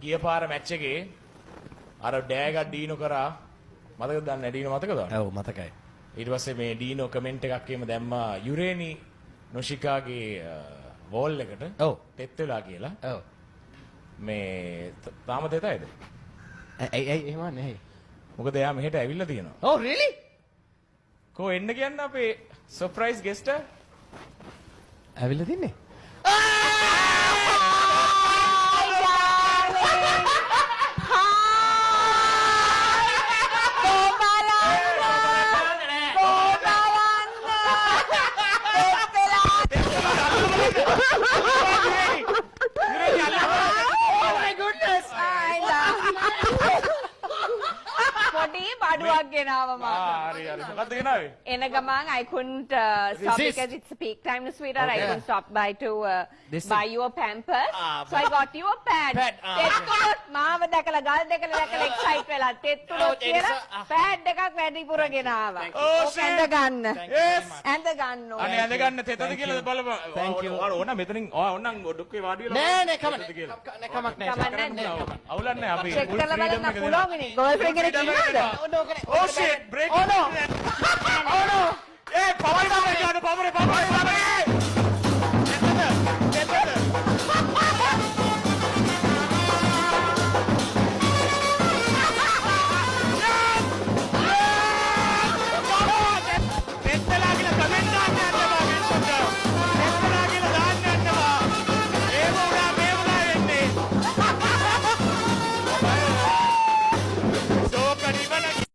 ගිය පාර මැච් එකේ අර ඩෑගා ඩීනෝ කරා මතකද දන්නේ ඩීනෝ මතකද? ඔව් මතකයි. ඊට පස්සේ මේ ඩීනෝ කමෙන්ට් එකක් එහෙම දැම්මා යුරේනි නොෂිකාගේ වෝල් එකට. ඔව්. තෙත් වෙලා කියලා. ඔව්. මේ තාම තෙතයිද? එහෙම නැහැ. මොකද එයා මෙහෙට ඇවිල්ලා තියෙනවා. Oh really? කෝ එන්න කියන්න අපේ සර්ප්‍රයිස් ගෙස්ට් එක. ඇවිල්ලා තින්නේ. Paduwag ginawa mo. හරි හරි මොකද්ද ගෙනාවේ? In a gamang, I couldn't stop because it's peak time, sweetheart. I couldn't stop by to buy you a Pampers. So I got you a pad. Tettunot මාව දැකලා ගල් දැකලා excite වෙලා tettunot කියලා pad එකක් වැඩිපුර ගෙනාවා. ඇඳ ගන්න. ඇඳ ගන්න. අනේ ඇඳ ගන්න තෙතද කියලා බලමු. ඕන මෙතනින් ඕනනම් ඩොක්කේ වාඩි වෙලා නෑ කමක් නෑ. අවුලන්නේ අපි check කරලා බලන්න පුළුවන් නේ. girlfriend කෙනෙක් ඉන්නවද? Oh shit! Break! Oh no! Oh no! Hey, power down! Power!